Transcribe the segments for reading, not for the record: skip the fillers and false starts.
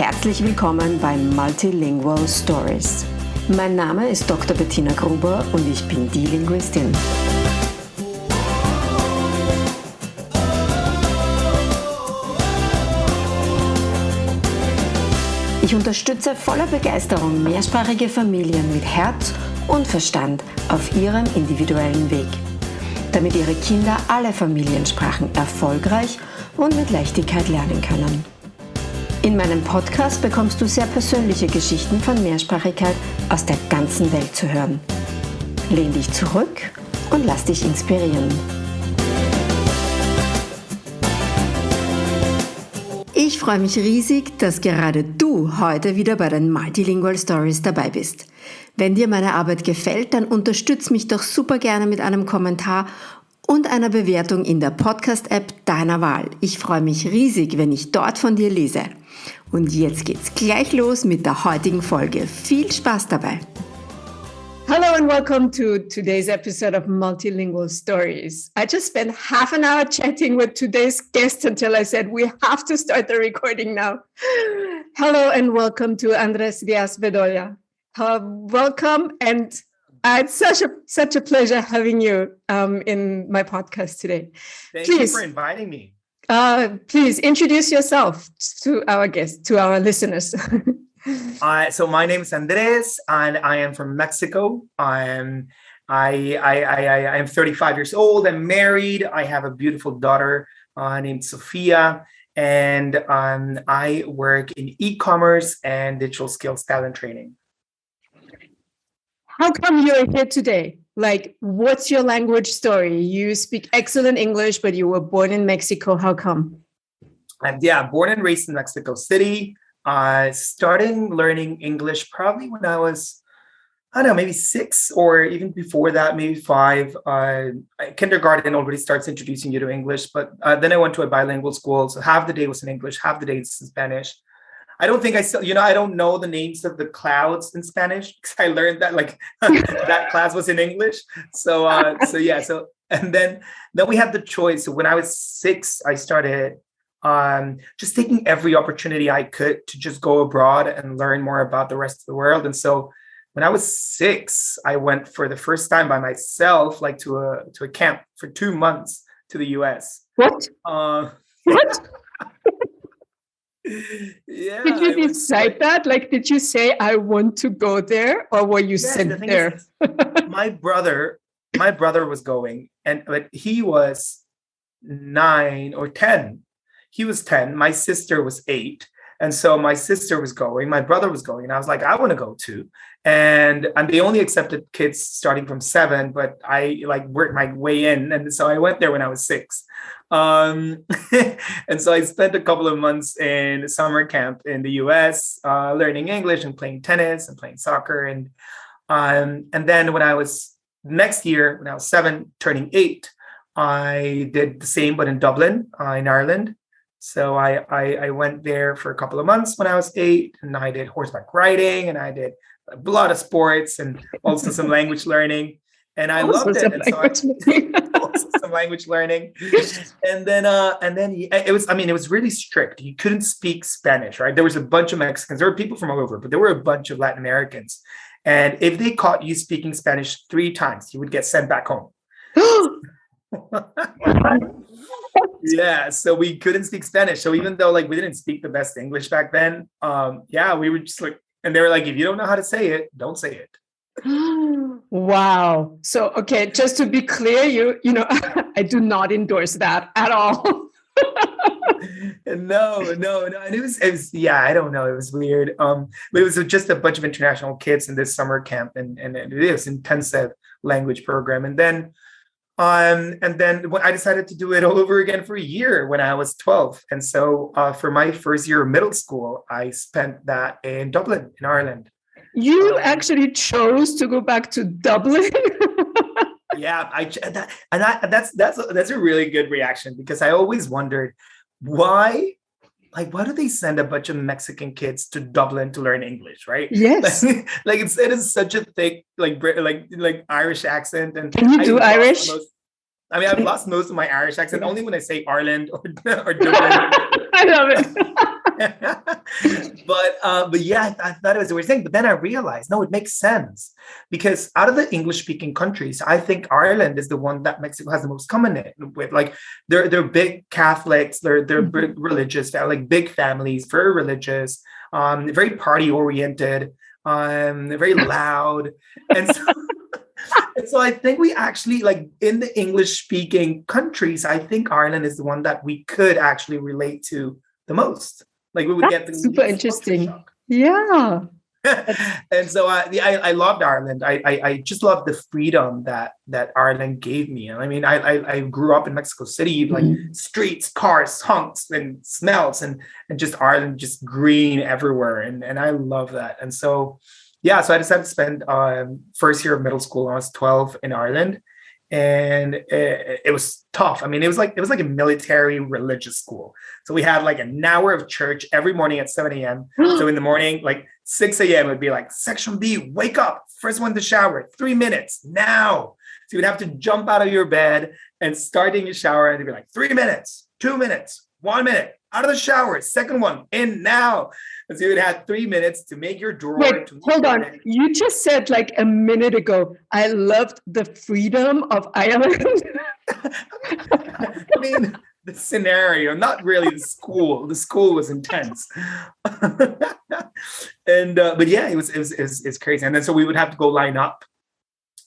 herzlich willkommen bei Multilingual Stories. Mein Name ist Dr. Bettina Gruber und ich bin die Linguistin. Ich unterstütze voller Begeisterung mehrsprachige Familien mit Herz und Verstand auf ihrem individuellen Weg, damit ihre Kinder alle Familiensprachen erfolgreich und mit Leichtigkeit lernen können. In meinem Podcast bekommst du sehr persönliche Geschichten von Mehrsprachigkeit aus der ganzen Welt zu hören. Lehn dich zurück und lass dich inspirieren. Ich freue mich riesig, dass gerade du heute wieder bei den Multilingual Stories dabei bist. Wenn dir meine Arbeit gefällt, dann unterstütz mich doch super gerne mit einem Kommentar und einer Bewertung in der Podcast-App deiner Wahl. Ich freue mich riesig, wenn ich dort von dir lese. Und jetzt geht's gleich los mit der heutigen Folge. Viel Spaß dabei! Hello and welcome to today's episode of Multilingual Stories. I just spent half an hour chatting with today's guest until I said we have to start the recording now. Hello and welcome to Andres Diaz Bedolla. Welcome, and it's such a pleasure having you in my podcast today. Thank you for inviting me. Please introduce yourself to our guests, to our listeners. So my name is Andres, and I am from Mexico. I'm 35 years old. I'm married. I have a beautiful daughter named Sofia, and I work in e-commerce and digital skills talent training. How come you're here today? Like, what's your language story? You speak excellent English, but you were born in Mexico. How come? Born and raised in Mexico City. Starting learning English probably when I was, maybe 6, or even before that, maybe 5. Kindergarten already starts introducing you to English, but then I went to a bilingual school. So half the day was in English, half the day was in Spanish. I don't think I don't know the names of the clouds in Spanish because I learned that that class was in English. And then we had the choice. So when I was 6, I started just taking every opportunity I could to just go abroad and learn more about the rest of the world. And so when I was 6, I went for the first time by myself, to a camp for 2 months to the US. What? What? Yeah. Did you decide that? Did you say, I want to go there, or were you sent there? My brother was going, but he was 9 or 10. He was 10. My sister was 8. And so my sister was going, my brother was going, and I was like, I want to go too. And they only accepted kids starting from 7, but I worked my way in. And so I went there when I was 6. And so I spent a couple of months in summer camp in the US, learning English and playing tennis and playing soccer. And then when I was 7, turning 8, I did the same, but in Dublin, in Ireland. So I went there for a couple of months when I was 8, and I did horseback riding, and I did a lot of sports and also some language learning, and I loved it. And so also some language learning, and then it was really strict. You couldn't speak Spanish, right? There was a bunch of Mexicans. There were people from all over, but there were a bunch of Latin Americans, and if they caught you speaking Spanish 3 times, you would get sent back home. Yeah, so we couldn't speak Spanish. So even though we didn't speak the best English back then, we were just and they were like, if you don't know how to say it, don't say it. Wow. So, okay, just to be clear, you know, I do not endorse that at all. No. And it was, I don't know. It was weird. But it was just a bunch of international kids in this summer camp, and it is intensive language program. And then when I decided to do it all over again for a year when I was 12. And so for my first year of middle school, I spent that in Dublin, in Ireland. You actually chose to go back to Dublin? Yeah, that's a really good reaction, because I always wondered why do they send a bunch of Mexican kids to Dublin to learn English, right? Yes. It is such a thick, Irish accent. And can you do Irish? I've lost most of my Irish accent only when I say Ireland or Dublin. I love it. But yeah, I thought it was a weird thing. But then I realized, no, it makes sense because out of the English-speaking countries, I think Ireland is the one that Mexico has the most common with. Like they're big Catholics, they're big religious, they're like big families, very religious, very party oriented, very loud, and so. And so I think we actually like in the English speaking countries, I think Ireland is the one that we could actually relate to the most. Like we would get the super interesting. Yeah. And so I loved Ireland. I just loved the freedom that Ireland gave me. And I mean, I grew up in Mexico City, like streets, cars, honks, and smells, and just Ireland, just green everywhere. And I love that. And so yeah, so I decided to spend first year of middle school when I was 12 in Ireland, and it was tough. I mean, it was like a military religious school. So we had like an hour of church every morning at 7 a.m. So in the morning, like 6 a.m. would be like section B, wake up, first one to shower, 3 minutes now. So you'd have to jump out of your bed and start in your shower, and it'd be like 3 minutes, 2 minutes, 1 minute. Out of the shower, second one, in now. And so you would have 3 minits to make your drawer. Wait, hold on. You just said like a minute ago, I loved the freedom of Ireland. I mean, the scenario, not really the school. The school was intense. And but yeah, it was crazy. And then so we would have to go line up.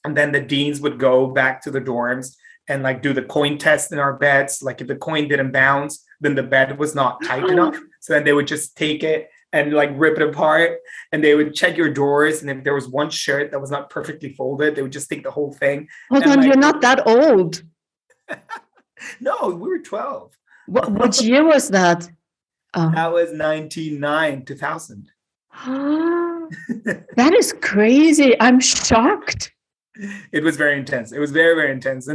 And then the deans would go back to the dorms and like do the coin test in our beds. Like if the coin didn't bounce, then the bed was not tight enough. So then they would just take it and like rip it apart, and they would check your drawers. And if there was one shirt that was not perfectly folded, they would just take the whole thing. Hold on, like, you're not that old. No, we were 12. What year was that? That was 1999, 2000. That is crazy. I'm shocked. It was very intense. It was very, very intense.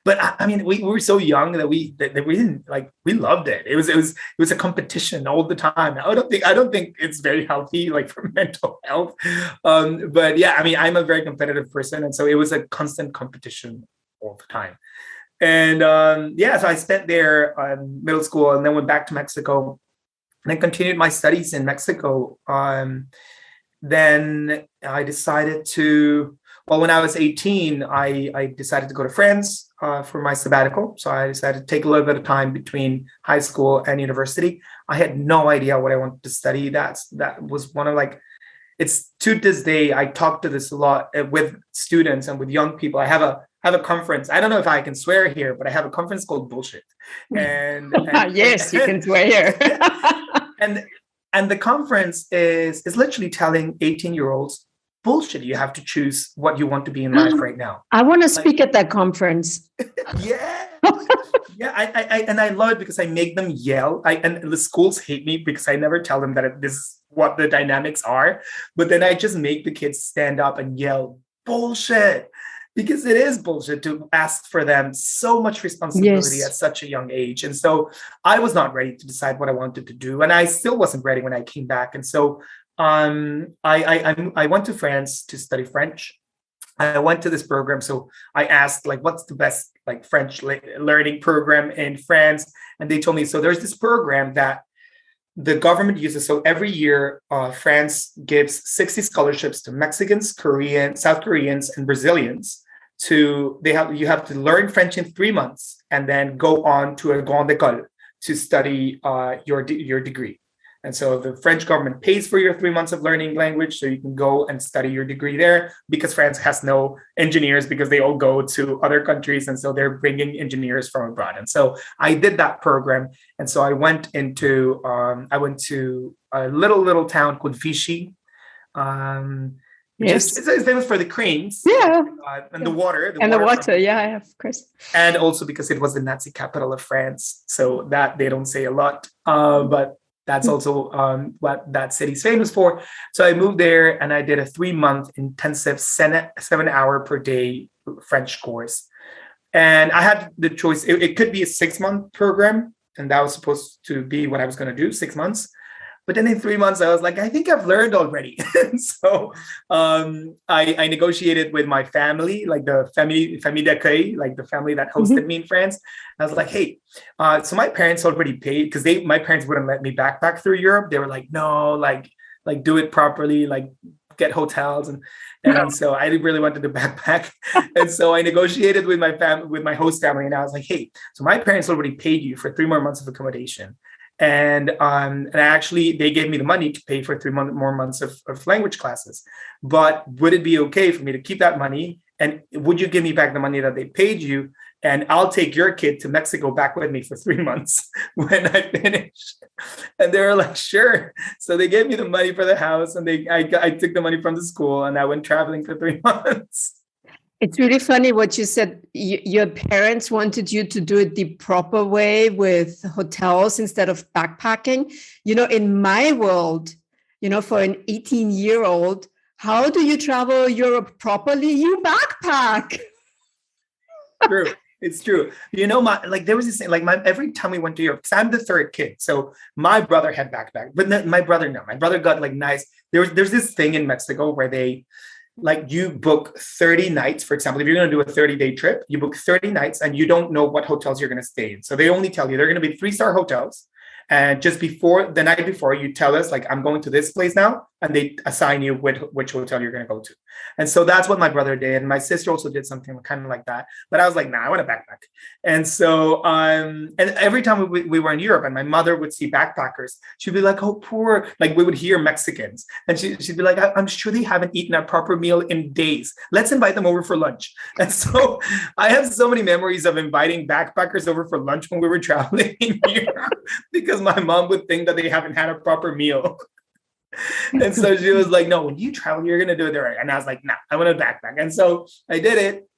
But I mean, we were so young that we didn't like, we loved it. It was a competition all the time. I don't think it's very healthy, like for mental health. But yeah, I mean, I'm a very competitive person. And so it was a constant competition all the time. And yeah, so I spent there middle school and then went back to Mexico and then continued my studies in Mexico. Then I decided to, well, when I was 18, I decided to go to France for my sabbatical. So I decided to take a little bit of time between high school and university. I had no idea what I wanted to study. That was one of like, it's to this day, I talk to this a lot with students and with young people. I have a conference. I don't know if I can swear here, but I have a conference called Bullshit. And yes, you can swear here. and the conference is literally telling 18-year-olds, bullshit, you have to choose what you want to be in life right now. I want to speak at that conference. Yeah. Yeah, I love it because I make them yell. And the schools hate me because I never tell them that this is what the dynamics are. But then I just make the kids stand up and yell, bullshit. Because it is bullshit to ask for them so much responsibility at such a young age. And so I was not ready to decide what I wanted to do. And I still wasn't ready when I came back. And so I went to France to study French. I went to this program. So I asked, like, what's the best like French learning program in France? And they told me, so there's this program that the government uses. So every year, France gives 60 scholarships to Mexicans, Koreans, South Koreans, and Brazilians. You have to learn French in 3 months and then go on to a grande école to study your degree. And so the French government pays for your 3 months of learning language so you can go and study your degree there, because France has no engineers because they all go to other countries. And so they're bringing engineers from abroad. And so I did that program. And so I went to a little town called Vichy. Yes. It's famous for the cranes. Yeah. And the water. The water, yeah, of course. And also because it was the Nazi capital of France. So that they don't say a lot. But that's also what that city's famous for. So I moved there and I did a 3-month intensive 7-hour per day French course. And I had the choice. It could be a 6-month program. And that was supposed to be what I was going to do, 6 months. But then in 3 months, I was like, I think I've learned already. And so I negotiated with my family, like the famille d'accueil, like the family that hosted me in France. I was like, hey, so my parents already paid, because my parents wouldn't let me backpack through Europe. They were like, no, like do it properly, like get hotels. And so I really wanted to backpack. And so I negotiated with my host family, and I was like, hey, so my parents already paid you for 3 more months of accommodation. And actually they gave me the money to pay for 3 more months of language classes. But would it be okay for me to keep that money? And would you give me back the money that they paid you? And I'll take your kid to Mexico back with me for 3 months when I finish. And they were like, sure. So they gave me the money for the house, and I took the money from the school, and I went traveling for 3 months. It's really funny what you said. Your parents wanted you to do it the proper way with hotels instead of backpacking. In my world, for an 18-year-old, how do you travel Europe properly? You backpack. True. It's true. There was this thing, every time we went to Europe, because I'm the third kid. So my brother had backpack, but my brother got nice. There's this thing in Mexico where they, you book 30 nights. For example, if you're going to do a 30-day trip, you book 30 nights and you don't know what hotels you're going to stay in. So they only tell you they're going to be 3-star hotels. And just before the night before, you tell us, I'm going to this place now, and they assign you which hotel you're going to go to. And so that's what my brother did. And my sister also did something kind of like that. But I was like, nah, I want a backpack. And so, and every time we were in Europe and my mother would see backpackers, she'd be like, oh, poor, we would hear Mexicans. And she'd be like, I'm sure they haven't eaten a proper meal in days. Let's invite them over for lunch. And so I have so many memories of inviting backpackers over for lunch when we were traveling in Europe, because my mom would think that they haven't had a proper meal. And so she was like, no, when you travel, you're going to do it right. And I was like, nah, I want a backpack. And so I did it.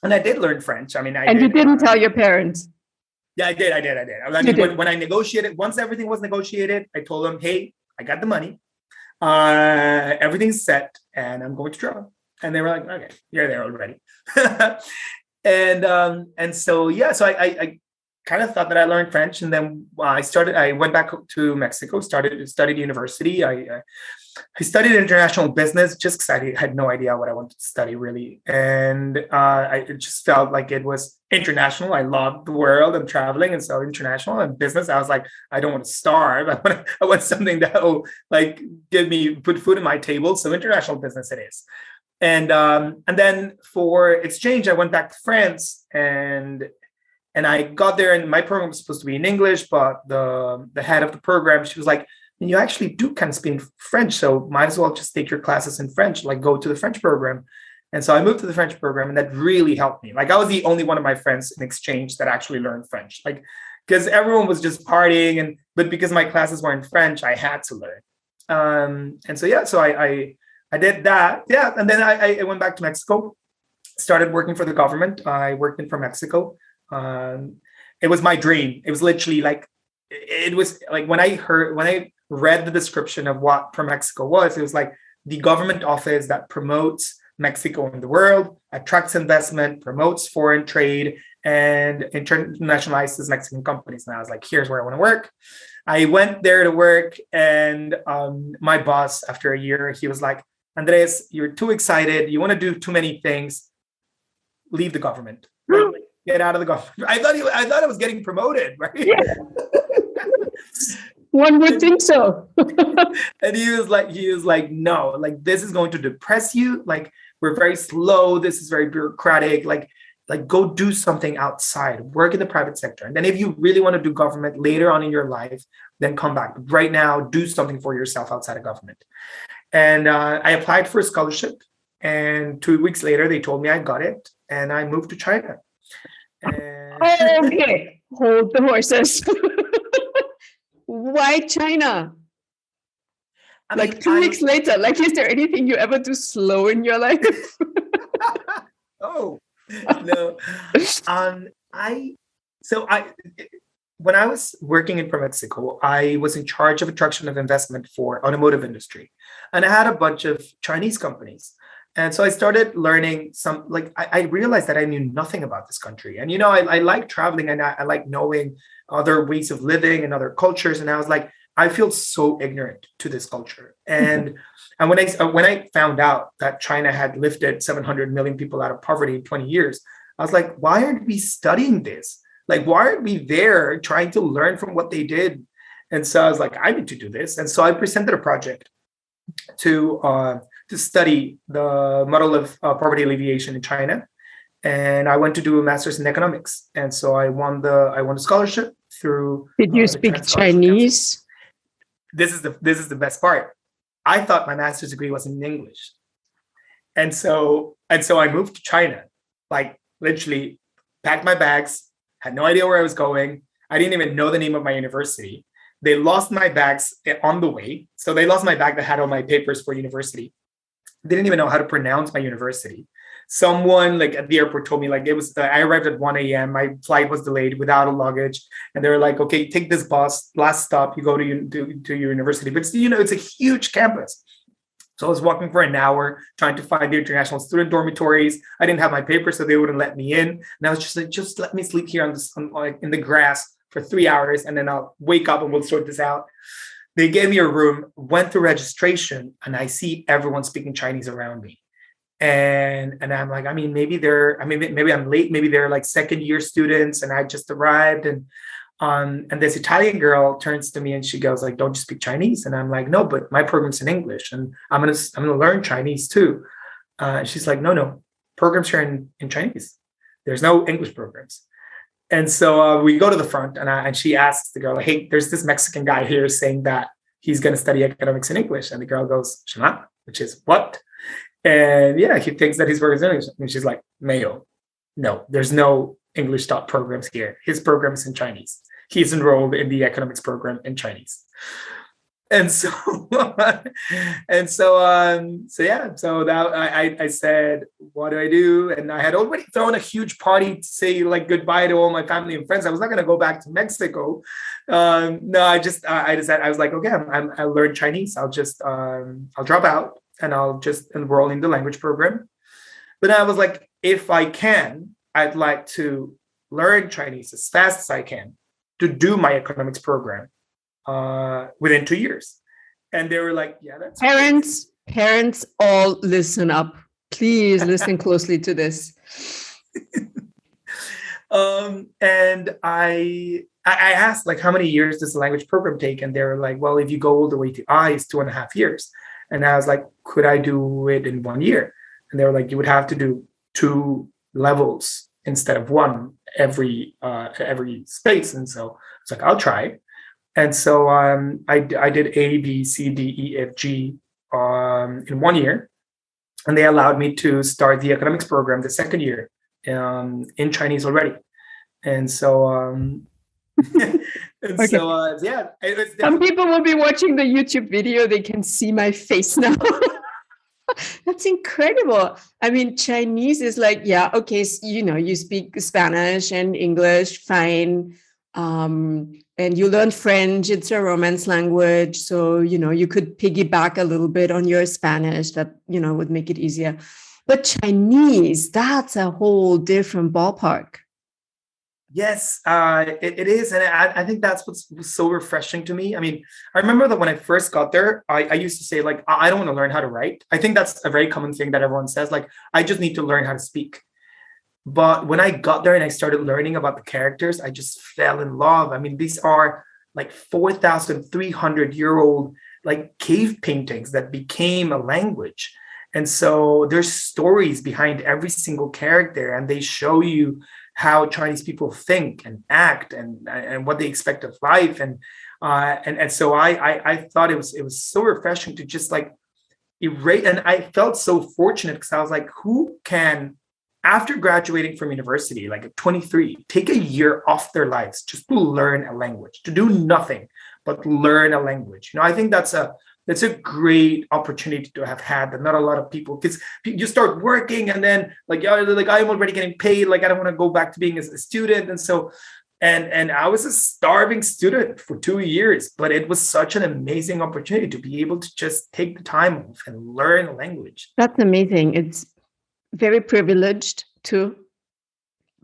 And I did learn French. You didn't tell your parents? Yeah, I did. When I negotiated, once everything was negotiated, I told them, hey, I got the money. Everything's set and I'm going to travel. And they were like, okay, you're there already. And so, yeah, so I kind of thought that I learned French, and then I went back to Mexico, studied university. I studied international business just because I had no idea what I wanted to study really. And I just felt like it was international. I loved the world and traveling. And so international and business, I was like, I don't want to starve. I want something that will put food on my table. So international business it is. And then for exchange, I went back to France, and I got there, and my program was supposed to be in English, but the head of the program, she was like, you actually do kind of speak French, so might as well just take your classes in French, go to the French program. And so I moved to the French program, and that really helped me. I was the only one of my friends in exchange that actually learned French, because everyone was just partying, but because my classes were in French, I had to learn. And so, yeah, so I did that. Yeah. And then I went back to Mexico, started working for the government. I worked in for Mexico. It was my dream. It was literally when I read the description of what Pro Mexico was, it was like the government office that promotes Mexico in the world, attracts investment, promotes foreign trade, and internationalizes Mexican companies. And I was like, here's where I want to work. I went there to work, and my boss, after a year, he was like, Andres, you're too excited. You want to do too many things. Leave the government. Get out of the government. I thought I was getting promoted, right? Yeah. One would think so. And he was like, no, this is going to depress you. We're very slow. This is very bureaucratic. Go do something outside, work in the private sector. And then if you really want to do government later on in your life, then come back. But right now, do something for yourself outside of government. And I applied for a scholarship. And 2 weeks later, they told me I got it. And I moved to China. Okay, hold the horses. Why China? 2 weeks later, is there anything you ever do slow in your life? Oh, no. When I was working in Pro Mexico, I was in charge of attraction of investment for automotive industry. And I had a bunch of Chinese companies. And so I started learning I realized that I knew nothing about this country. And, I like traveling, and I like knowing other ways of living and other cultures. And I was like, I feel so ignorant to this culture. And when I found out that China had lifted 700 million people out of poverty in 20 years, I was like, why aren't we studying this? Like, why aren't we there trying to learn from what they did? And so I was like, I need to do this. And so I presented a project to study the model of poverty alleviation in China. And I went to do a master's in economics. And so I won the scholarship through. Did you speak Chinese? This is the best part. I thought my master's degree was in English. And so I moved to China, like literally packed my bags, had no idea where I was going. I didn't even know the name of my university. They lost my bags on the way. So they lost my bag that had all my papers for university. They didn't even know how to pronounce my university. Someone like at the airport told me like I arrived at 1 a.m. My flight was delayed without a luggage. And they were like, okay, take this bus, last stop, you go to your university. But it's a huge campus. So I was walking for an hour trying to find the international student dormitories. I didn't have my papers, so they wouldn't let me in. And I was just like, just let me sleep here in the grass for 3 hours, and then I'll wake up and we'll sort this out. They gave me a room, went through registration, and I see everyone speaking Chinese around me. And I'm like, maybe I'm late. Maybe they're like second year students and I just arrived. And this Italian girl turns to me and she goes like, don't you speak Chinese? And I'm like, no, but my program's in English and I'm going to learn Chinese too. And she's like, no, programs here in Chinese. There's no English programs. And so we go to the front and she asks the girl, like, hey, there's this Mexican guy here saying that he's going to study economics in English. And the girl goes, Shema, which is what? And yeah, he thinks that his work is in English. And she's like, Mayo, no, there's no English taught programs here. His program is in Chinese. He's enrolled in the economics program in Chinese. And so, I said, what do I do? And I had already thrown a huge party to say like goodbye to all my family and friends. I was not going to go back to Mexico. I decided, I was like, okay, I learned Chinese. I'll drop out and I'll just enroll in the language program. But I was like, if I can, I'd like to learn Chinese as fast as I can to do my economics program within 2 years. And they were like, yeah, that's parents all listen up. Please listen closely to this. And I asked like, how many years does the language program take? And they were like, well, if you go all the way to I, it's 2.5 years. And I was like, could I do it in 1 year? And they were like, you would have to do 2 levels instead of 1 every space. And so it's like, I'll try. And so I did A, B, C, D, E, F, G in 1 year. And they allowed me to start the economics program the second year in Chinese already. And so, some people will be watching the YouTube video. They can see my face now. That's incredible. I mean, Chinese is like, yeah, okay, you speak Spanish and English, fine. And you learn French, it's a Romance language. So, you could piggyback a little bit on your Spanish that, would make it easier. But Chinese, that's a whole different ballpark. Yes, it is. And I think that's what's so refreshing to me. I mean, I remember that when I first got there, I used to say, like, I don't want to learn how to write. I think that's a very common thing that everyone says, like, I just need to learn how to speak. But when I got there and I started learning about the characters, I just fell in love. I mean, these are like 4,300-year-old like cave paintings that became a language. And so there's stories behind every single character, and they show you how Chinese people think and act and what they expect of life. And so I thought it was so refreshing to just like erase. And I felt so fortunate because I was like, who can, after graduating from university, like at 23, take a year off their lives just to learn a language, to do nothing but learn a language? I think that's a great opportunity to have had that not a lot of people, because you start working and then like I'm already getting paid. Like I don't want to go back to being a student. And so, and I was a starving student for 2 years, but it was such an amazing opportunity to be able to just take the time off and learn a language. That's amazing. It's very privileged too.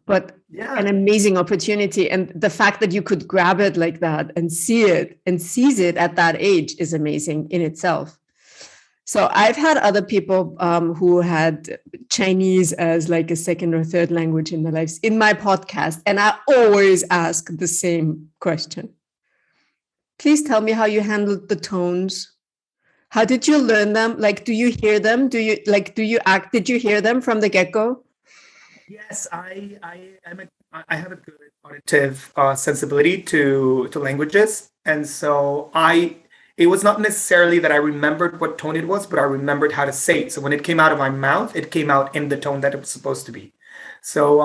but an amazing opportunity. And the fact that you could grab it like that and see it and seize it at that age is amazing in itself. So I've had other people who had Chinese as like a second or third language in their lives in my podcast. And I always ask the same question. Please tell me how you handled the tones. How did you learn them? Like, do you hear them? Did you hear them from the get-go? Yes, I have a good auditive sensibility to languages. And so it was not necessarily that I remembered what tone it was, but I remembered how to say it. So when it came out of my mouth, it came out in the tone that it was supposed to be. So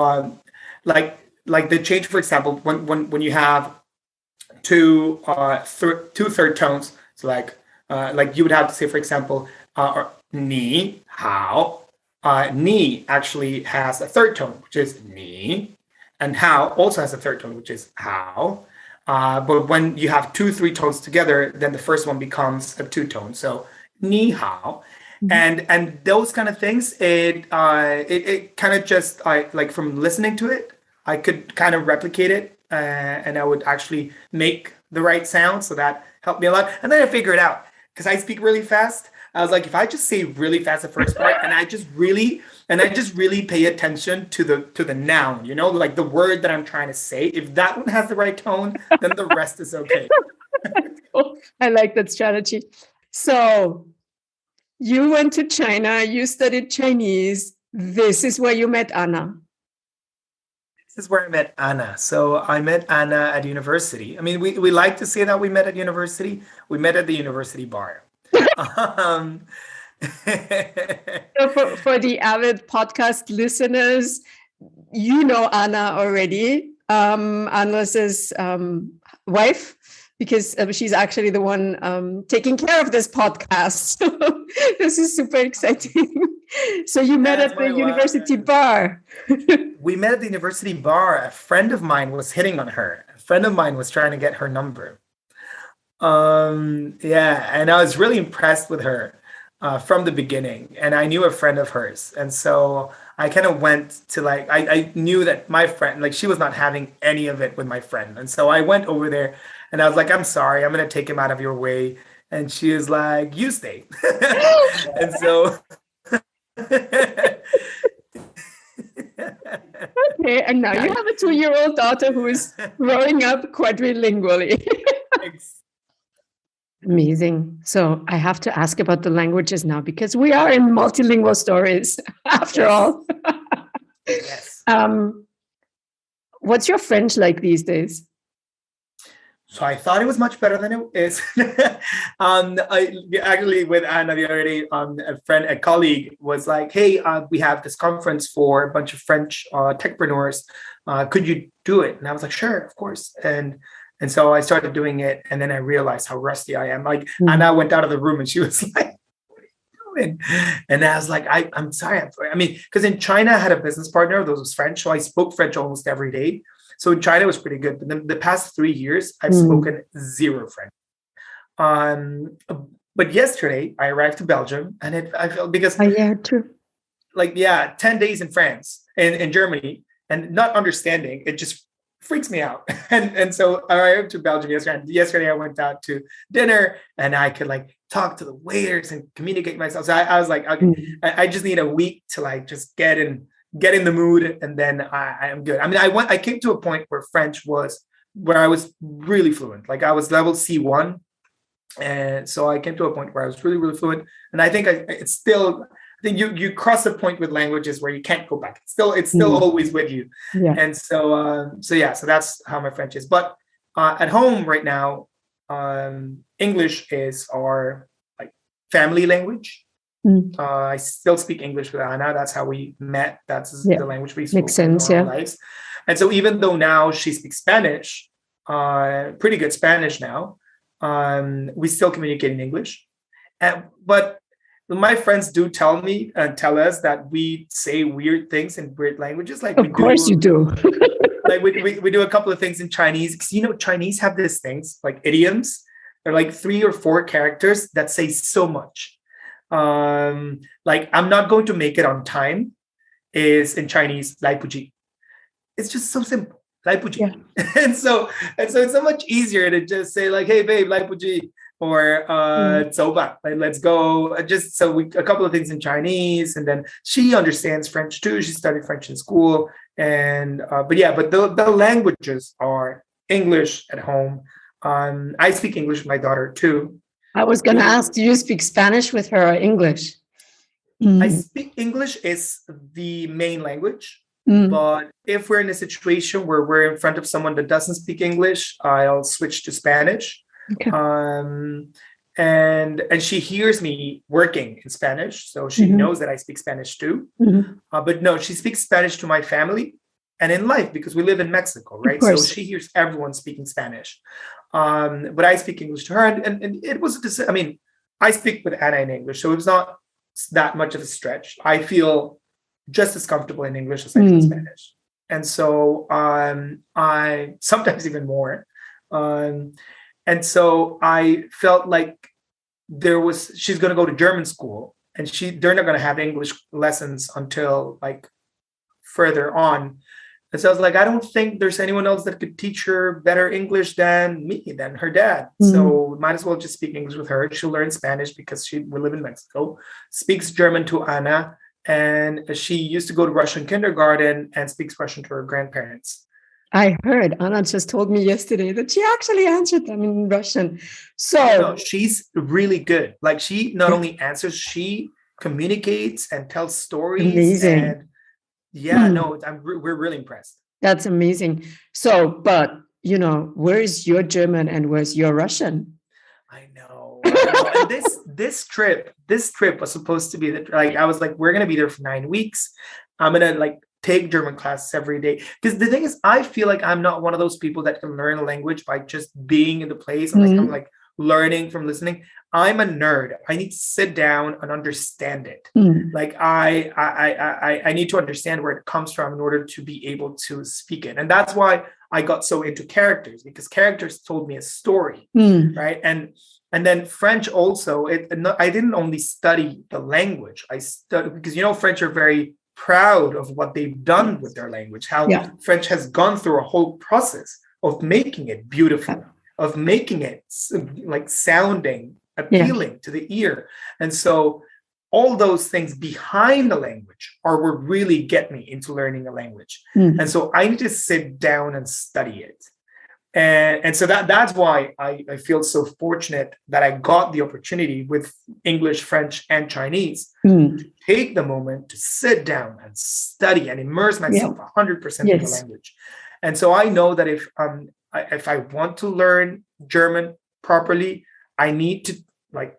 like the change, for example, when you have two third tones, so like you would have to say, for example, ni hao. Ni actually has a third tone, which is ni, and hao also has a third tone, which is hao. But when you have 2-3 tones together, then the first one becomes a 2-tone. So ni hao, and those kind of things. It kind of just like from listening to it, I could kind of replicate it, and I would actually make the right sound. So that helped me a lot. And then I figured out, because I speak really fast. I was like, if I just say really fast the first part, and I just really pay attention to the noun, you know, like the word that I'm trying to say. If that one has the right tone, then the rest is okay. I like that strategy. So you went to China, you studied Chinese. This is where you met Anna. This is where I met Anna. So I met Anna at university. I mean, we like to say that we met at university. We met at the university bar. So for the avid podcast listeners, you know Anna already, Andres's wife, because she's actually the one taking care of this podcast. So this is super exciting. So you met at the university bar. We met at the university bar. A friend of mine was hitting on her. A friend of mine was trying to get her number. And I was really impressed with her from the beginning, and I knew a friend of hers, and so I kind of went to like I knew that my friend, like, she was not having any of it with my friend, and so I went over there and I was like, I'm sorry, I'm gonna take him out of your way, and she was like, you stay. And so okay, and now you have a 2-year-old daughter who is growing up quadrilingually. Amazing. So I have to ask about the languages now, because we are in multilingual stories after all. Yes. What's your French like these days? So I thought it was much better than it is. I actually, with Anna the other day, a colleague was like, hey, we have this conference for a bunch of French techpreneurs. Could you do it? And I was like, sure, of course. And so I started doing it, and then I realized how rusty I am. Like, Anna went out of the room, and she was like, "What are you doing?" And I was like, "I'm sorry." I mean, because in China, I had a business partner that was French, so I spoke French almost every day. So in China, it was pretty good. But then the past 3 years, I've spoken zero French. But yesterday, I arrived to Belgium, and I felt because true. 10 days in France and in Germany, and not understanding it just freaks me out. And so I arrived to Belgium yesterday. Yesterday I went out to dinner, and I could like talk to the waiters and communicate myself. So I was like, okay, I just need a week to like just get in the mood, and then I am good. I mean, I came to a point where I was really fluent. Like I was level C1. And so I came to a point where I was really, really fluent. And I think I think you cross a point with languages where you can't go back. It's still always with you. Yeah. And so that's how my French is. But at home right now, English is our like family language. I still speak English with Anna. That's how we met. That's the language we spoke in our lives. And so even though now she speaks Spanish, pretty good Spanish now, we still communicate in English. But my friends do tell us that we say weird things in weird languages. Like, of course you do. Like we do a couple of things in Chinese, because Chinese have these things like idioms. They're like 3 or 4 characters that say so much. Like, I'm not going to make it on time is in Chinese, 来不及. it's just so simple. Laipuji. Yeah. and so it's so much easier to just say like, hey babe, Laipuji, or Zoba, like, let's go. Just so a couple of things in Chinese, and then she understands French too. She studied French in school, and but the languages are English at home. I speak English with my daughter too. I was going to ask, do you speak Spanish with her or English? I speak English is the main language, but if we're in a situation where we're in front of someone that doesn't speak English, I'll switch to Spanish. Okay. And she hears me working in Spanish, so she knows that I speak Spanish too. But no, she speaks Spanish to my family and in life because we live in Mexico, right? So she hears everyone speaking Spanish. But I speak English to her, and it was, I mean, I speak with Anna in English, so it's not that much of a stretch. I feel just as comfortable in English as I do in Spanish. And so I sometimes even more. And so I felt like she's going to go to German school, and they're not going to have English lessons until like further on. And so I was like, I don't think there's anyone else that could teach her better English than her dad. So might as well just speak English with her. She'll learn Spanish because we live in Mexico, speaks German to Anna, and she used to go to Russian kindergarten and speaks Russian to her grandparents. I heard Anna just told me yesterday that she actually answered them in Russian. So she's really good. Like, she not only answers, she communicates and tells stories. Amazing. And we're really impressed. That's amazing. So, but where's your German and where's your Russian? I know. And this trip was supposed to be I was like, we're gonna be there for 9 weeks. I'm gonna take German classes every day. Because the thing is, I feel like I'm not one of those people that can learn a language by just being in the place. I'm like learning from listening. I'm a nerd. I need to sit down and understand it. Like I need to understand where it comes from in order to be able to speak it. And that's why I got so into characters, because characters told me a story, right? And then French also, I didn't only study the language. I studied, because French are very proud of what they've done with their language, how French has gone through a whole process of making it beautiful, of making it like sounding appealing to the ear. And so all those things behind the language are what really get me into learning a language. And so I need to sit down and study it. And so that's why I feel so fortunate that I got the opportunity with English, French, and Chinese to take the moment to sit down and study and immerse myself 100% in the language. And so I know that if I want to learn German properly, I need to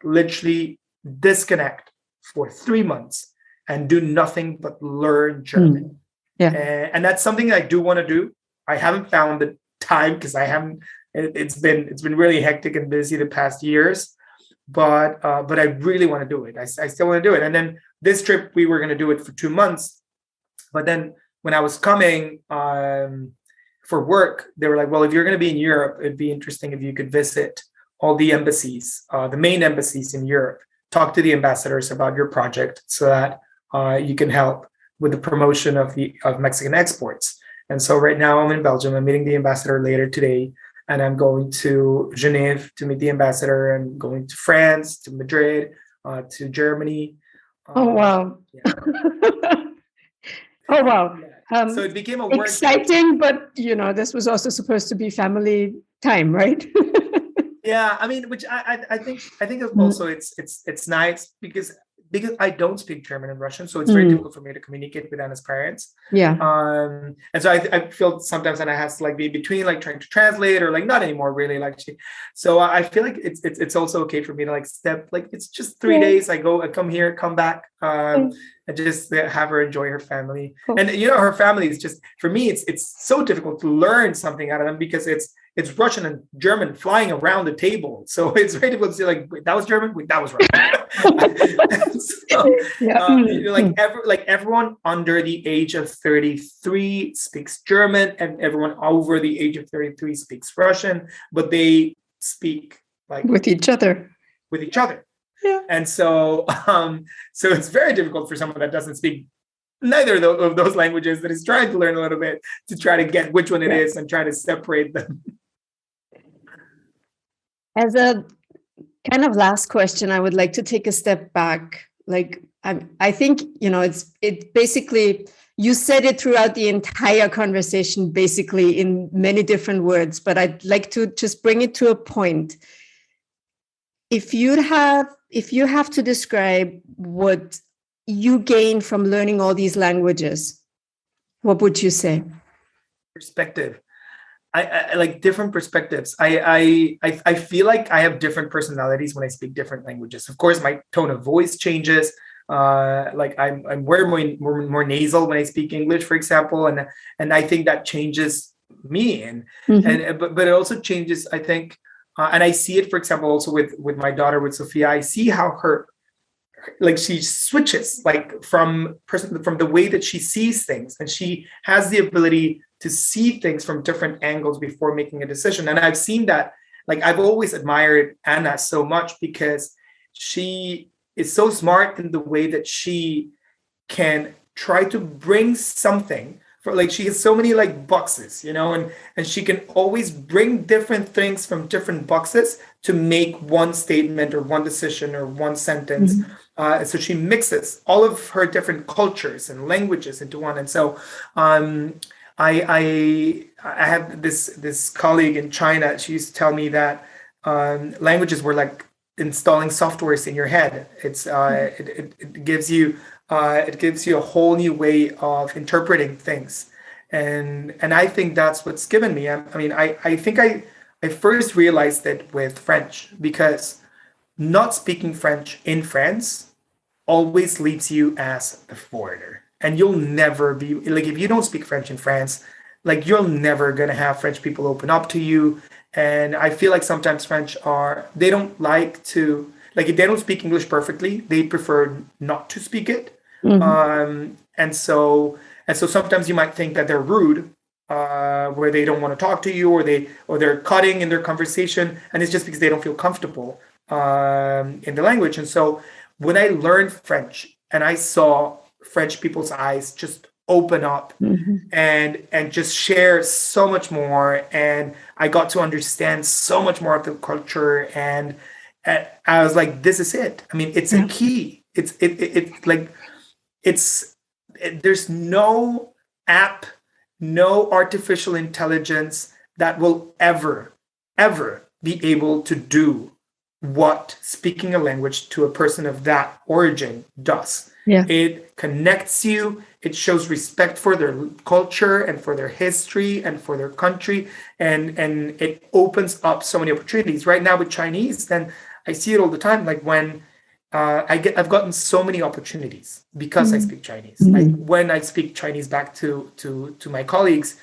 literally disconnect for 3 months and do nothing but learn German. And that's something I do want to do. I haven't found the time because it's been really hectic and busy the past years, but I really want to do it. I still want to do it. And then this trip, we were going to do it for 2 months, but then when I was coming for work, they were like, well, if you're going to be in Europe, it'd be interesting if you could visit all the embassies, the main embassies in Europe, talk to the ambassadors about your project so that you can help with the promotion of Mexican exports. And so right now I'm in Belgium. I'm meeting the ambassador later today, and I'm going to Geneva to meet the ambassador, and going to France, to Madrid, to Germany. Oh, wow. Oh, wow. So it became a work exciting, but this was also supposed to be family time, right? Yeah, I mean, which I think also it's nice because I don't speak German and Russian, so it's very difficult for me to communicate with Anna's parents. Yeah. And so I feel sometimes Anna has to be between trying to translate or not anymore really so I feel like it's also okay for me to step it's just 3 days. I come here, come back, and just have her enjoy her family. Cool. And her family is just, for me, it's so difficult to learn something out of them because it's Russian and German flying around the table. So it's very difficult to say wait, that was German, wait, that was Russian. So, everyone under the age of 33 speaks German, and everyone over the age of 33 speaks Russian, but they speak with each other. Yeah. And so so it's very difficult for someone that doesn't speak neither of those languages, that is trying to learn a little bit to try to get which one it is and try to separate them. As a kind of last question, I would like to take a step back. Like, I think, it basically, you said it throughout the entire conversation, basically in many different words, but I'd like to just bring it to a point. If you have to describe what you gain from learning all these languages, what would you say? Perspective. I like different perspectives. I feel like I have different personalities when I speak different languages. Of course, my tone of voice changes. Like I'm more nasal when I speak English, for example, and I think that changes me. And but it also changes, I think, and I see it, for example, also with my daughter, with Sofia. I see how her, like, she switches, like, from the way that she sees things, and she has the ability to see things from different angles before making a decision. And I've seen that, like, I've always admired Anna so much because she is so smart in the way that she can try to bring something for, like, she has so many, like, boxes, and she can always bring different things from different boxes to make one statement or one decision or one sentence. So she mixes all of her different cultures and languages into one. And so I have this colleague in China. She used to tell me that languages were like installing softwares in your head. It's it gives you a whole new way of interpreting things, and I think that's what's given me. I think I first realized it with French, because not speaking French in France always leaves you as a foreigner. And you'll never be, like, if you don't speak French in France, like, you're never going to have French people open up to you. And I feel like sometimes French they don't like to, like, if they don't speak English perfectly, they prefer not to speak it. And so sometimes you might think that they're rude, where they don't want to talk to you, or they're cutting in their conversation, and it's just because they don't feel comfortable in the language. And so when I learned French and I saw French people's eyes just open up and just share so much more, and I got to understand so much more of the culture, and I was like, this is it. I mean, it's a key. There's no app, no artificial intelligence that will ever be able to do what speaking a language to a person of that origin does. It connects you. It shows respect for their culture and for their history and for their country, and it opens up so many opportunities. Right now with Chinese, then I see it all the time. Like, when I've gotten so many opportunities because I speak Chinese. Like, when I speak Chinese back to my colleagues,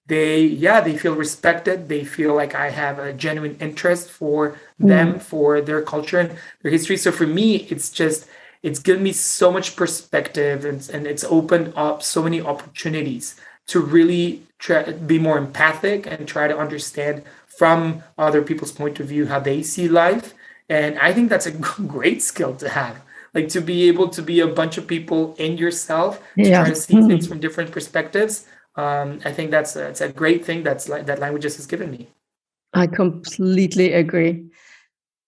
they feel respected. They feel like I have a genuine interest for them, for their culture and their history. So for me, it's given me so much perspective, and it's opened up so many opportunities to really try to be more empathic and try to understand from other people's point of view how they see life. And I think that's a great skill to have, like, to be able to be a bunch of people in yourself, to try to see things from different perspectives. I think that's a great thing that languages has given me. I completely agree.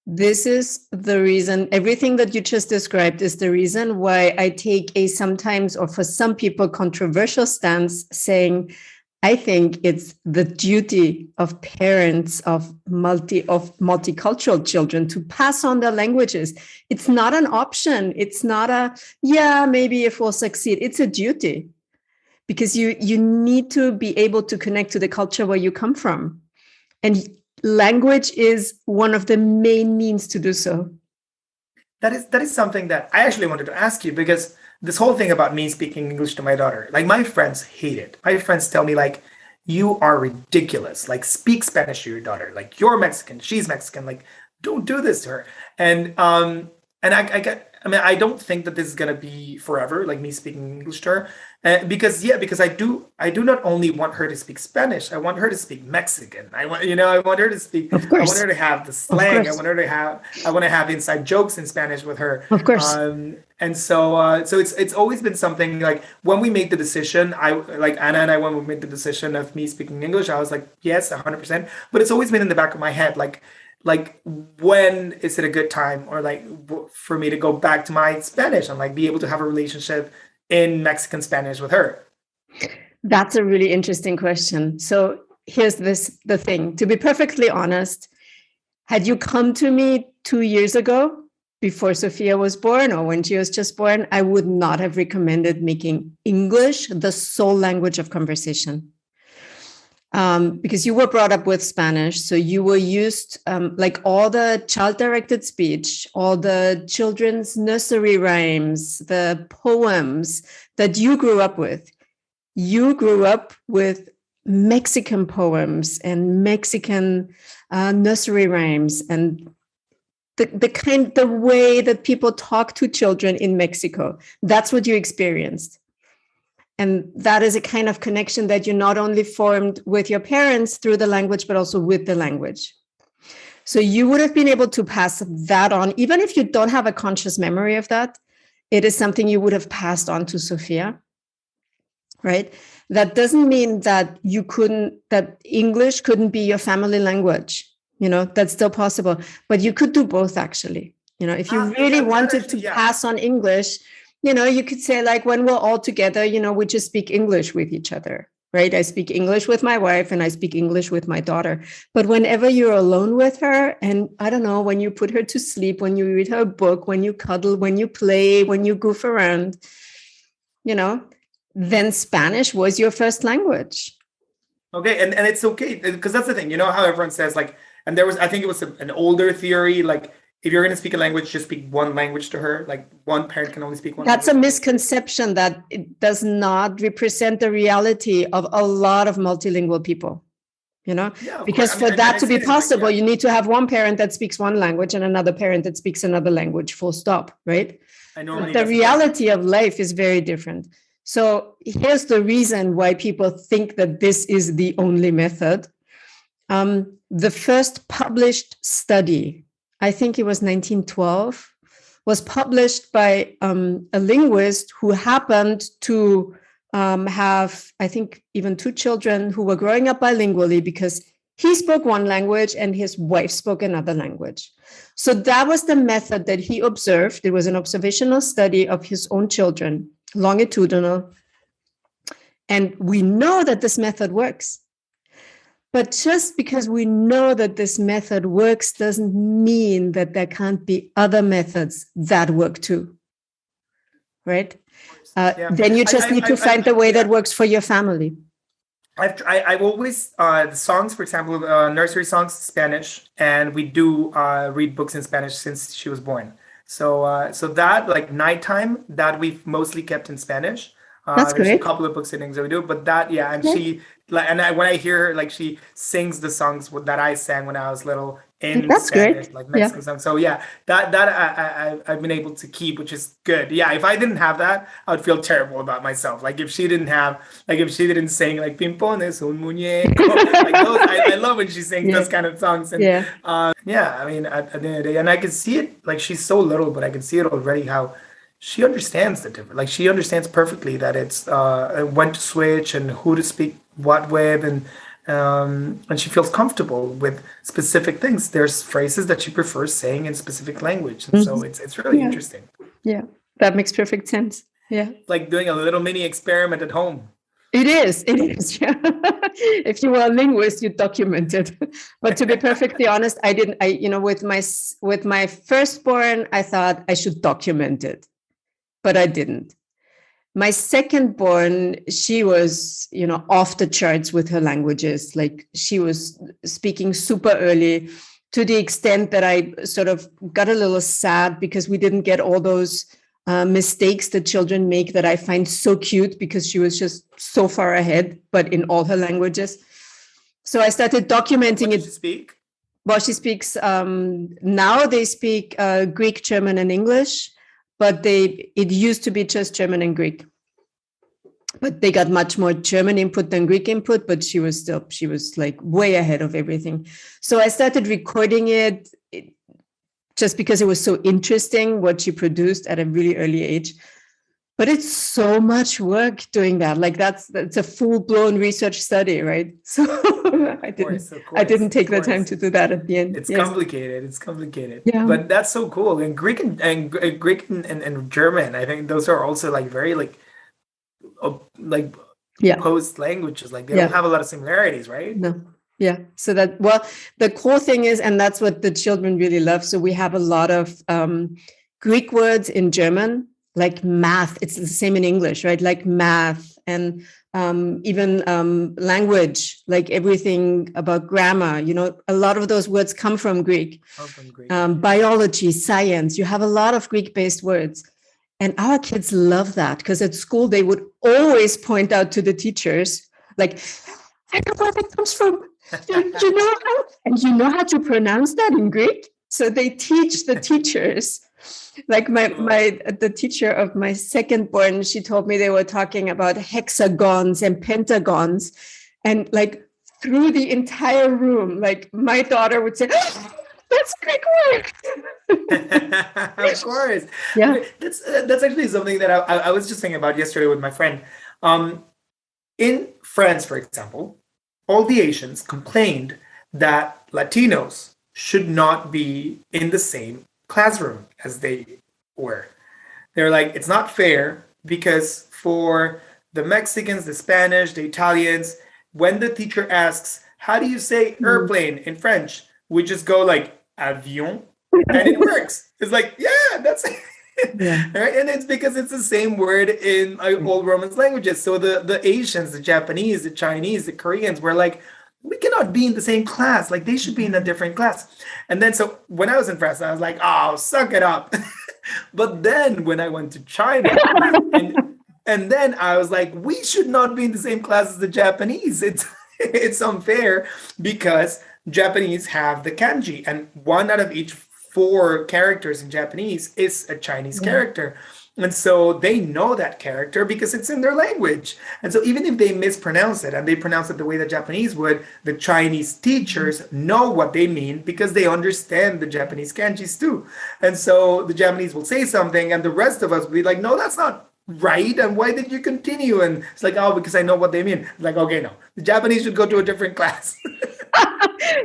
This is the reason, everything that you just described is the reason why I take a sometimes, or for some people, controversial stance, saying I think it's the duty of parents of multicultural children to pass on their languages. It's not an option. It's not maybe if we'll succeed. It's a duty, because you need to be able to connect to the culture where you come from. And language is one of the main means to do so. That is something that I actually wanted to ask you, because this whole thing about me speaking English to my daughter, like, my friends hate it. My friends tell me, like, you are ridiculous. Like, speak Spanish to your daughter. Like, you're Mexican, she's Mexican. Like, don't do this to her. And I I mean, I don't think that this is going to be forever, like me speaking English to her. Because I do not only want her to speak Spanish, I want her to speak Mexican. I want her to speak, Of I course. want her to have the slang. course. I want to have inside jokes in Spanish with her. Of course. And so it's always been something like when we made the decision, like Anna and I, when we made the decision of me speaking English, I was like, yes, 100%. But it's always been in the back of my head, like when is it a good time, or like for me to go back to my Spanish and like be able to have a relationship in Mexican Spanish with her? That's a really interesting question. So here's the thing. To be perfectly honest, had you come to me 2 years ago, before Sofia was born or when she was just born, I would not have recommended making English the sole language of conversation. Because you were brought up with Spanish, so you were used, like all the child-directed speech, all the children's nursery rhymes, the poems that you grew up with. You grew up with Mexican poems and Mexican nursery rhymes, and the way that people talk to children in Mexico. That's what you experienced. And that is a kind of connection that you not only formed with your parents through the language, but also with the language. So you would have been able to pass that on, even if you don't have a conscious memory of that. It is something you would have passed on to Sofia, right? That doesn't mean that that English couldn't be your family language. That's still possible, but you could do both, actually. If you really wanted to pass on English, you could say, like, when we're all together, we just speak English with each other, right? I speak English with my wife and I speak English with my daughter. But whenever you're alone with her, and I don't know, when you put her to sleep, when you read her a book, when you cuddle, when you play, when you goof around, then Spanish was your first language. Okay, and it's okay, because that's the thing, how everyone says, like, and I think it was an older theory, like, if you're going to speak a language, just speak one language to her. Like, one parent can only speak one language. That's a misconception that it does not represent the reality of a lot of multilingual people, because for that to be possible, you need to have one parent that speaks one language and another parent that speaks another language, full stop, right? But the reality of life is very different. So here's the reason why people think that this is the only method. The first published study, I think it was 1912, was published by a linguist who happened to have, I think, even 2 children who were growing up bilingually, because he spoke one language and his wife spoke another language. So that was the method that he observed. It was an observational study of his own children, longitudinal. And we know that this method works. But just because we know that this method works doesn't mean that there can't be other methods that work too, right? Then you just need to find the way that works for your family. I've always, the songs, for example, nursery songs, Spanish, and we do read books in Spanish since she was born. So that, like, nighttime, that we've mostly kept in Spanish. That's there's great. a couple of books and things that we do, but that, and she, like, when I hear her, like, she sings the songs that I sang when I was little in That's Spanish, great. like Mexican songs. So that I've been able to keep, which is good. Yeah, if I didn't have that, I would feel terrible about myself. Like, if she didn't sing, like, Pimpón es un muñeco, like those, I love when she sings those kind of songs. And I mean, at the end of the day, and I can see it, like, she's so little, but I can see it already how she understands the difference. Like, she understands perfectly that it's when to switch and who to speak what with, and she feels comfortable with specific things. There's phrases that she prefers saying in specific language, and so it's really interesting. Yeah, that makes perfect sense. Yeah, like doing a little mini experiment at home. It is. Yeah. If you were a linguist, you document it. But to be perfectly honest, I didn't. With my firstborn, I thought I should document it, but I didn't. My second-born, she was, off the charts with her languages. Like, she was speaking super early, to the extent that I sort of got a little sad because we didn't get all those mistakes that children make that I find so cute, because she was just so far ahead, but in all her languages. So I started documenting it. What does she speak? Well, she speaks, now they speak Greek, German, and English. but it used to be just German and Greek. But they got much more German input than Greek input, but she was like way ahead of everything. So I started recording it just because it was so interesting what she produced at a really early age. But it's so much work doing that. Like that's a full-blown research study, right? So I didn't take the time to do that at the end. It's complicated. It's complicated. Yeah. But that's so cool. And Greek and German, I think those are also like very opposed languages. Like they don't have a lot of similarities, right? No. Yeah. So the cool thing is, and that's what the children really love. So we have a lot of Greek words in German, like math. It's the same in English, right? Like math and even language, like everything about grammar. A lot of those words come from Greek. Biology, science. You have a lot of Greek-based words. And our kids love that because at school, they would always point out to the teachers, like, I know where that comes from. You know how to pronounce that in Greek? So they teach the teachers. Like the teacher of my second born, she told me they were talking about hexagons and pentagons. And like through the entire room, like my daughter would say, that's Greek word. Of course. Yeah. That's actually something that I was just thinking about yesterday with my friend. In France, for example, all the Asians complained that Latinos should not be in the same classroom as they were. They're like, it's not fair because for the Mexicans, the Spanish, the Italians, when the teacher asks, how do you say airplane in French? We just go like avion and it works. It's like, yeah, that's it. Yeah. Right? And it's because it's the same word in old Romance languages. So the Asians, the Japanese, the Chinese, the Koreans were like, we cannot be in the same class. Like they should be in a different class. And then so when I was in France, I was like, oh, suck it up. But then when I went to China, and then I was like, we should not be in the same class as the Japanese. It's unfair because Japanese have the kanji, and one out of each 4 characters in Japanese is a Chinese character. And so they know that character because it's in their language. And so even if they mispronounce it and they pronounce it the way the Japanese would, the Chinese teachers know what they mean because they understand the Japanese kanjis too. And so the Japanese will say something and the rest of us will be like, no, that's not right. And why did you continue? And it's like, oh, because I know what they mean. Like, okay, no, the Japanese should go to a different class.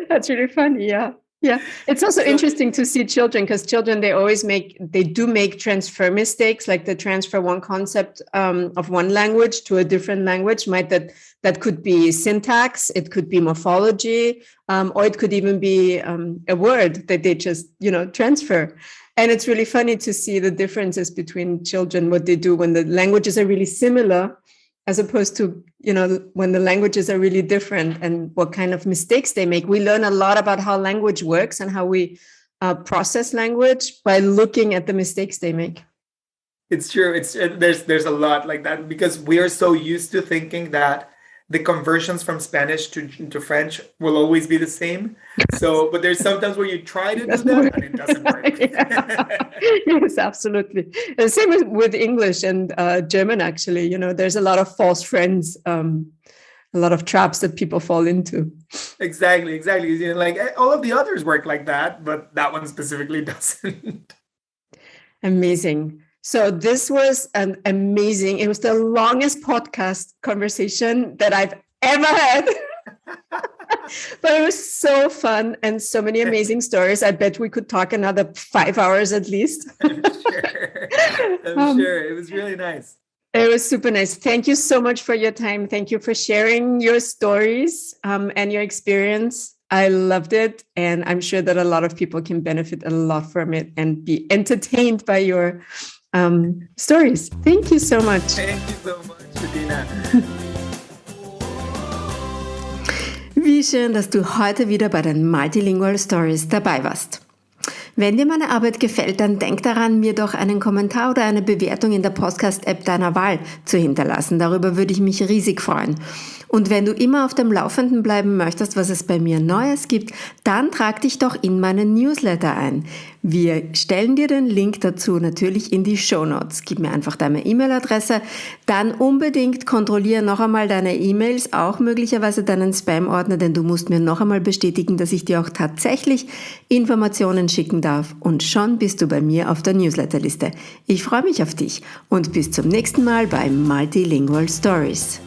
That's really funny. Yeah. Yeah. It's also interesting to see children because children, they do make transfer mistakes, like the transfer one concept of one language to a different language. That could be syntax, it could be morphology, or it could even be a word that they just, transfer. And it's really funny to see the differences between children, what they do when the languages are really similar, as opposed to, when the languages are really different and what kind of mistakes they make. We learn a lot about how language works and how we process language by looking at the mistakes they make. It's true. There's a lot like that because we are so used to thinking that the conversions from Spanish to French will always be the same. So, but there's sometimes where you try to do that and it doesn't work. Yes, absolutely. The same with English and German, actually. There's a lot of false friends, a lot of traps that people fall into. Exactly. Like all of the others work like that, but that one specifically doesn't. Amazing. So this was it was the longest podcast conversation that I've ever had. But it was so fun and so many amazing stories. I bet we could talk another 5 hours at least. I'm sure. It was really nice. It was super nice. Thank you so much for your time. Thank you for sharing your stories and your experience. I loved it. And I'm sure that a lot of people can benefit a lot from it and be entertained by your stories. Thank you so much. Thank you so much, Bettina. Wie schön, dass du heute wieder bei den Multilingual Stories dabei warst. Wenn dir meine Arbeit gefällt, dann denk daran, mir doch einen Kommentar oder eine Bewertung in der Podcast-App deiner Wahl zu hinterlassen. Darüber würde ich mich riesig freuen. Und wenn du immer auf dem Laufenden bleiben möchtest, was es bei mir Neues gibt, dann trag dich doch in meinen Newsletter ein. Wir stellen dir den Link dazu natürlich in die Shownotes. Gib mir einfach deine E-Mail-Adresse, dann unbedingt kontrolliere noch einmal deine E-Mails, auch möglicherweise deinen Spam-Ordner, denn du musst mir noch einmal bestätigen, dass ich dir auch tatsächlich Informationen schicken darf. Und schon bist du bei mir auf der Newsletterliste. Ich freue mich auf dich und bis zum nächsten Mal bei Multilingual Stories.